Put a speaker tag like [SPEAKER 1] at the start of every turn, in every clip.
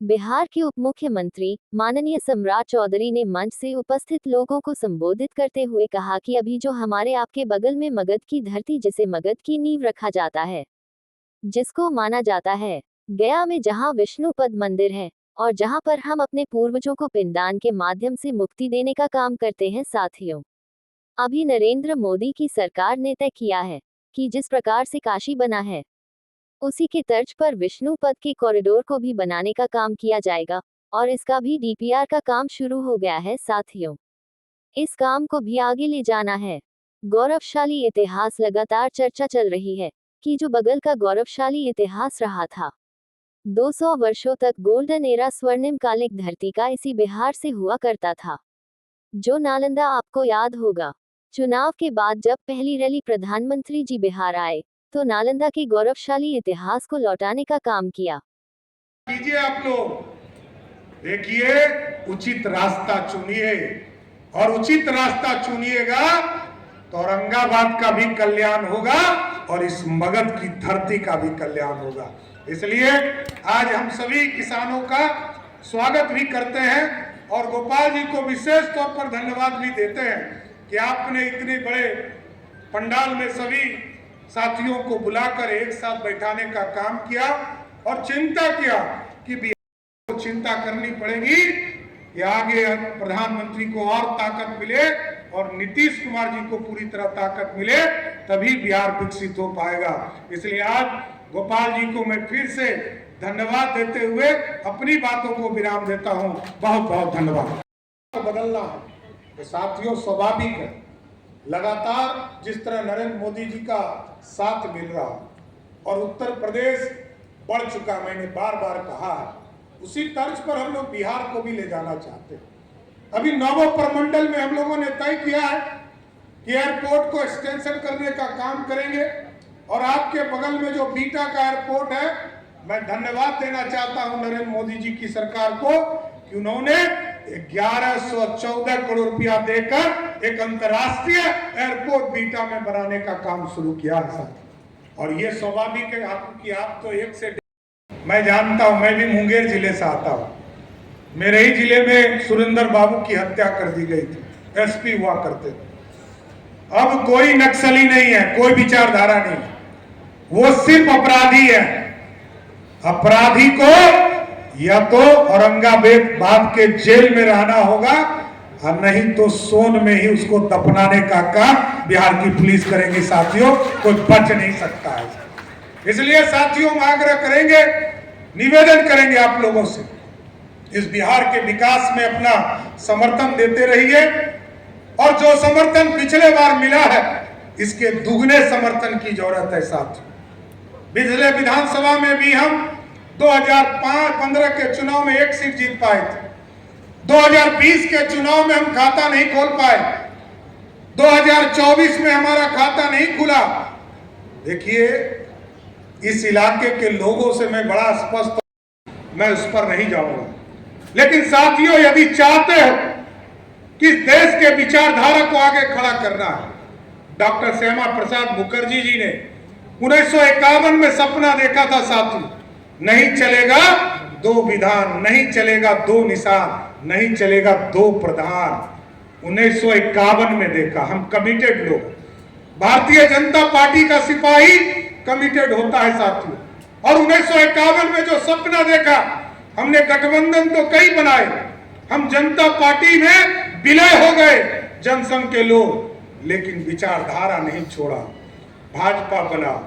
[SPEAKER 1] बिहार के उप मुख्यमंत्री माननीय सम्राट चौधरी ने मंच से उपस्थित लोगों को संबोधित करते हुए कहा कि अभी जो हमारे आपके बगल में मगध की धरती, जिसे मगध की नींव रखा जाता है, जिसको माना जाता है गया में जहां विष्णुपद मंदिर है और जहां पर हम अपने पूर्वजों को पिंडदान के माध्यम से मुक्ति देने का काम करते हैं। साथियों, अभी नरेंद्र मोदी की सरकार ने तय किया है कि जिस प्रकार से काशी बना है, उसी के तर्ज पर विष्णुपद के कॉरिडोर को भी बनाने का काम किया जाएगा और इसका भी डीपीआर का काम शुरू हो गया है। साथियों, इस काम को भी आगे ले जाना है। गौरवशाली इतिहास, लगातार चर्चा चल रही है कि जो बगल का गौरवशाली इतिहास रहा था 200 वर्षों तक, गोल्डन एरा, स्वर्णिम कालिक धरती का इसी बिहार से हुआ करता था। जो नालंदा, आपको याद होगा, चुनाव के बाद जब पहली रैली प्रधानमंत्री जी बिहार आए तो नालंदा के गौरवशाली इतिहास को लौटाने का काम किया।
[SPEAKER 2] कीजिए आप लोग, देखिए, उचित रास्ता चुनिए और उचित रास्ता चुनिएगा तो औरंगाबाद का भी कल्याण होगा और इस मगध की धरती का भी कल्याण होगा। इसलिए आज हम सभी किसानों का स्वागत भी करते हैं और गोपाल जी को विशेष तौर पर धन्यवाद भी देते हैं कि आपने इतने बड़े पंडाल में सभी साथियों को बुलाकर एक साथ बैठाने का काम किया और चिंता किया कि बिहार को चिंता करनी पड़ेगी कि आगे प्रधानमंत्री को और ताकत मिले और नीतीश कुमार जी को पूरी तरह ताकत मिले, तभी बिहार विकसित हो पाएगा। इसलिए आज गोपाल जी को मैं फिर से धन्यवाद देते हुए अपनी बातों को विराम देता हूं। बहुत बहुत धन्यवाद। बदलना तो साथियों स्वाभाविक है, लगातार जिस तरह नरेंद्र मोदी जी का साथ मिल रहा और उत्तर प्रदेश बढ़ चुका, मैंने बार बार कहा, उसी तर्ज पर हम लोग बिहार को भी ले जाना चाहते हैं। अभी नवो प्रमंडल में हम लोगों ने तय किया है कि एयरपोर्ट को एक्सटेंशन करने का काम करेंगे और आपके बगल में जो बीटा का एयरपोर्ट है, मैं धन्यवाद देना चाहता हूं नरेंद्र मोदी जी की सरकार को कि उन्होंने 1114 करोड़ रुपया देकर एक अंतर्राष्ट्रीय एयरपोर्ट बीटा में बनाने का काम शुरू किया है। और ये स्वाभाविक है कि आप तो एक से, मैं जानता हूं, मैं भी मुंगेर जिले से आता हूं, मेरे ही जिले में सुरेंद्र बाबू की हत्या कर दी गई थी, एसपी हुआ करते थे। अब कोई नक्सली नहीं है, कोई विचारधारा नहीं, वो सिर्फ अपराधी है। अपराधी को या तो औरंगाबाद के जेल में रहना होगा और नहीं तो सोन में ही उसको दफनाने का काम बिहार की पुलिस करेंगी। साथियों, कोई बच नहीं सकता है। इसलिए साथियों, हम आग्रह करेंगे, निवेदन करेंगे आप लोगों से, इस बिहार के विकास में अपना समर्थन देते रहिए और जो समर्थन पिछले बार मिला है, इसके दुगने समर्थन की जरूरत है। साथियों, पिछले विधानसभा में भी हम 2015 के चुनाव में एक सीट जीत पाए थे। 2020 के चुनाव में हम खाता नहीं खोल पाए, 2024 में हमारा खाता नहीं खुला। देखिए, इस इलाके के लोगों से मैं बड़ा स्पष्ट, मैं उस पर नहीं जाऊंगा, लेकिन साथियों, यदि चाहते हो कि देश के विचारधारा को आगे खड़ा करना है, डॉक्टर श्यामा प्रसाद मुखर्जी जी ने 1951 में सपना देखा था। साथियों, नहीं चलेगा दो विधान, नहीं चलेगा दो निशान, नहीं चलेगा दो प्रधान। 1951 में देखा। हम कमिटेड लोग, भारतीय जनता पार्टी का सिपाही कमिटेड होता है साथियों, और 1951 में जो सपना देखा, हमने गठबंधन तो कई बनाए, हम जनता पार्टी में विलय हो गए जनसंघ के लोग, लेकिन विचारधारा नहीं छोड़ा, भाजपा बना।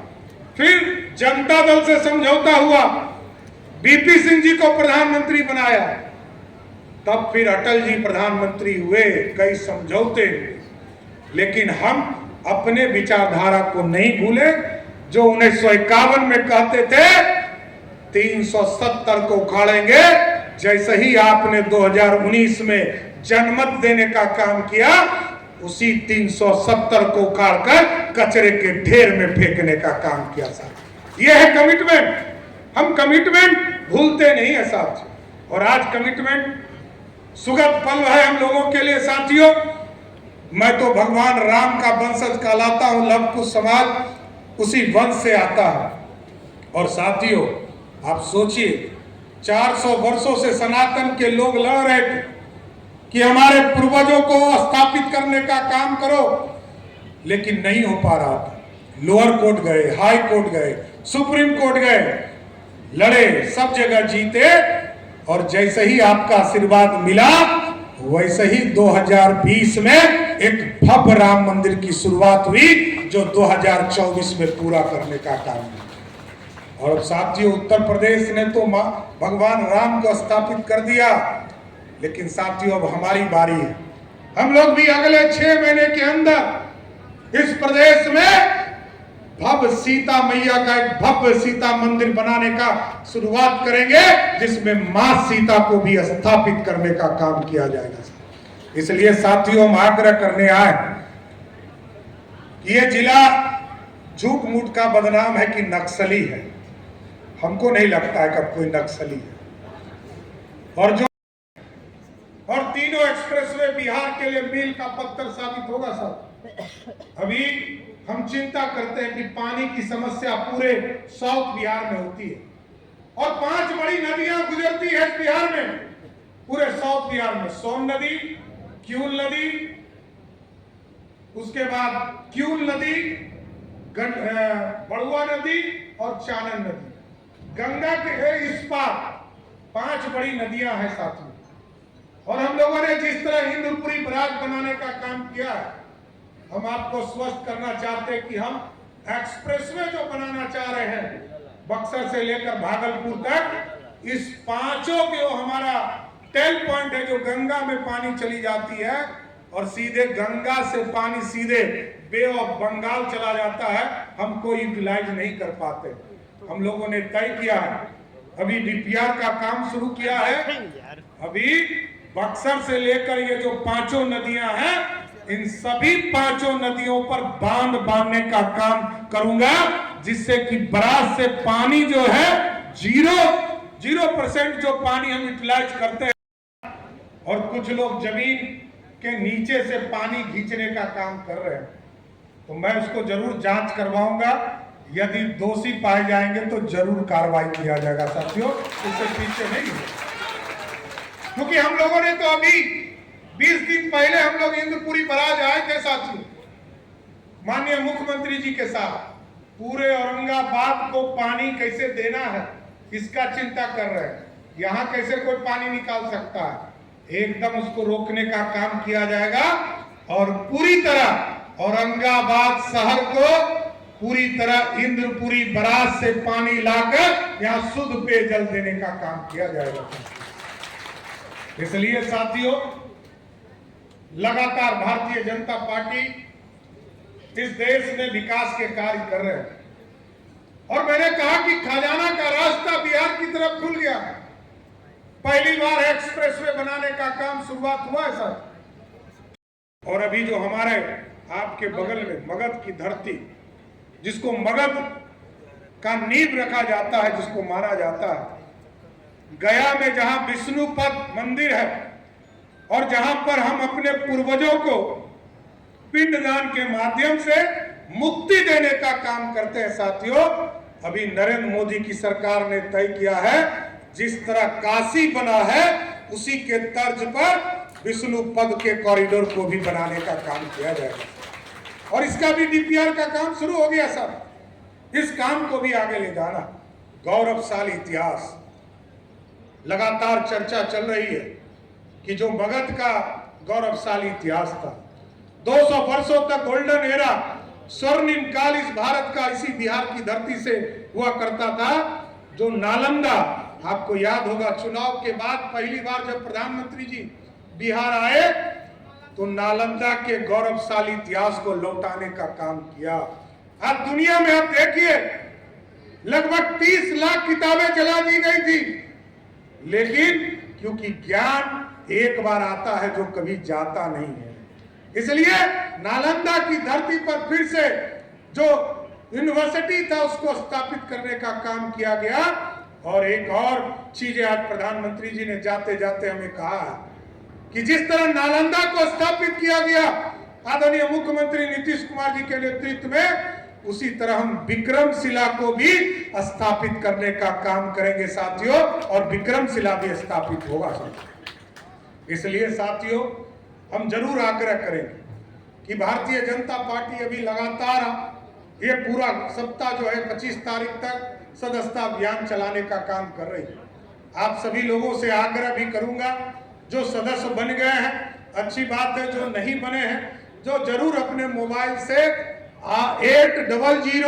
[SPEAKER 2] फिर जनता दल से समझौता हुआ, बीपी सिंह जी को प्रधानमंत्री बनाया, तब फिर अटल जी प्रधानमंत्री हुए, कई समझौते, लेकिन हम अपने विचारधारा को नहीं भूले। जो 1951 में कहते थे 370 को उखाड़ेंगे, जैसे ही आपने 2019 में जनमत देने का काम किया, उसी 370 को उखाड़कर कचरे के ढेर में फेंकने का काम किया। साथ ये है कमिटमेंट। हम कमिटमेंट भूलते नहीं है साथियों, और आज कमिटमेंट सुगत पल है हम लोगों के लिए। साथियों, मैं तो भगवान राम का वंशज कहलाता हूं, लव कुश समाज उसी वंश से आता है। और साथियों, आप सोचिए 400 वर्षों से सनातन के लोग लड़ रहे थे कि हमारे पूर्वजों को स्थापित करने का काम करो, लेकिन नहीं हो पा रहा था। लोअर कोर्ट गए, हाई कोर्ट गए, सुप्रीम कोर्ट गए, लड़े, सब जगह जीते, और जैसे ही आपका आशीर्वाद मिला वैसे ही 2020 में एक भव्य राम मंदिर की शुरुआत हुई, जो 2024 में पूरा करने का काम किया। और साथियों, उत्तर प्रदेश ने तो भगवान राम को स्थापित कर दिया, लेकिन साथियों अब हमारी बारी है। हम लोग भी अगले 6 महीने के अंदर इस प्रदेश में भव्य सीता मैया का एक भव्य सीता मंदिर बनाने का शुरुआत करेंगे, जिसमें मां सीता को भी स्थापित करने का काम किया जाएगा। इसलिए साथियों, हम आग्रह करने आए कि ये जिला झूठ मूठ का बदनाम है कि नक्सली है। हमको नहीं लगता है कि कोई नक्सली है। और तीनों एक्सप्रेसवे बिहार के लिए मील का पत्थर साबित होगा साहब। अभी हम चिंता करते हैं कि पानी की समस्या पूरे साउथ बिहार में होती है, और 5 बड़ी नदियां गुजरती है बिहार में, पूरे साउथ बिहार में। सोन नदी, क्यूल नदी, उसके बाद क्यूल नदी, बड़ुआ नदी और चानन नदी। गंगा के इस पार 5 बड़ी नदियां हैं साथियों। और हम लोगों ने जिस तरह इंद्रपुरी बराज बनाने का काम किया है, हम आपको स्वस्थ करना चाहते हैं कि हम एक्सप्रेसवे जो बनाना चाह रहे हैं बक्सर से लेकर भागलपुर तक, इस 5 जो हमारा टेल पॉइंट है, जो गंगा में पानी चली जाती है और सीधे गंगा से पानी सीधे बे ऑफ बंगाल चला जाता है, हमको यूटिलाइज नहीं कर पाते। हम लोगों ने तय किया है, अभी डीपीआर का काम शुरू किया है। अभी बक्सर से लेकर ये जो 5 नदियां हैं, इन सभी 5 नदियों पर बांध बांधने का काम करूंगा, जिससे कि बराज से पानी जो है 0% जो पानी हम यूटिलाइज करते हैं, और कुछ लोग जमीन के नीचे से पानी खींचने का काम कर रहे हैं। तो मैं उसको जरूर जांच करवाऊंगा, यदि दोषी पाए जाएंगे तो जरूर कार्रवाई किया जाएगा साथियों, इससे पीछे नहीं है। क्योंकि हम लोगों ने तो अभी 20 दिन पहले हम लोग इंद्रपुरी बराज आए थे साथियों, माननीय मुख्यमंत्री जी के साथ, पूरे औरंगाबाद को पानी कैसे देना है इसका चिंता कर रहे हैं। यहाँ कैसे कोई पानी निकाल सकता है, एकदम उसको रोकने का काम किया जाएगा, और पूरी तरह औरंगाबाद शहर को पूरी तरह इंद्रपुरी बराज से पानी लाकर यहाँ शुद्ध पेयजल देने का काम किया जाएगा। इसलिए साथियों, लगातार भारतीय जनता पार्टी इस देश में विकास के कार्य कर रहे हैं, और मैंने कहा कि खजाना का रास्ता बिहार की तरफ खुल गया। पहली बार एक्सप्रेसवे बनाने का काम शुरुआत हुआ है सर। और अभी जो हमारे आपके बगल में मगध की धरती, जिसको मगध का नींव रखा जाता है, जिसको माना जाता है, गया में जहां विष्णुपद मंदिर है, और जहां पर हम अपने पूर्वजों को पिंडदान के माध्यम से मुक्ति देने का काम करते हैं साथियों, अभी नरेंद्र मोदी की सरकार ने तय किया है, जिस तरह काशी बना है उसी के तर्ज पर विष्णुपद के कॉरिडोर को भी बनाने का काम किया जाएगा, और इसका भी डीपीआर का काम शुरू हो गया सर। इस काम को भी आगे ले जाना। गौरवशाली इतिहास, लगातार चर्चा चल रही है कि जो मगध का गौरवशाली इतिहास था, 200 वर्षों तक गोल्डन एरा, स्वर्णिम काल इस भारत का इसी बिहार की धरती से हुआ करता था। जो नालंदा, आपको याद होगा चुनाव के बाद पहली बार जब प्रधानमंत्री जी बिहार आए, तो नालंदा के गौरवशाली इतिहास को लौटाने का काम किया। आज दुनिया में आप देखिए, लगभग 30 लाख किताबें जला दी गई थी, लेकिन क्योंकि ज्ञान एक बार आता है जो कभी जाता नहीं है, इसलिए नालंदा की धरती पर फिर से जो यूनिवर्सिटी था उसको स्थापित करने का काम किया गया। और एक और चीज आज प्रधानमंत्री जी ने जाते जाते हमें कहा कि जिस तरह नालंदा को स्थापित किया गया आदरणीय मुख्यमंत्री नीतीश कुमार जी के नेतृत्व में, उसी तरह हम विक्रमशिला को भी स्थापित करने का काम करेंगे साथियों, और विक्रमशिला भी स्थापित होगा साथियों। इसलिए साथियों हम जरूर आग्रह करेंगे कि भारतीय जनता पार्टी अभी लगातार ये पूरा सप्ताह जो है 25 तारीख तक सदस्यता अभियान चलाने का काम कर रही है। आप सभी लोगों से आग्रह भी करूंगा, जो सदस्य बन गए हैं अच्छी बात है, जो नहीं बने हैं जो जरूर अपने मोबाइल से 8000020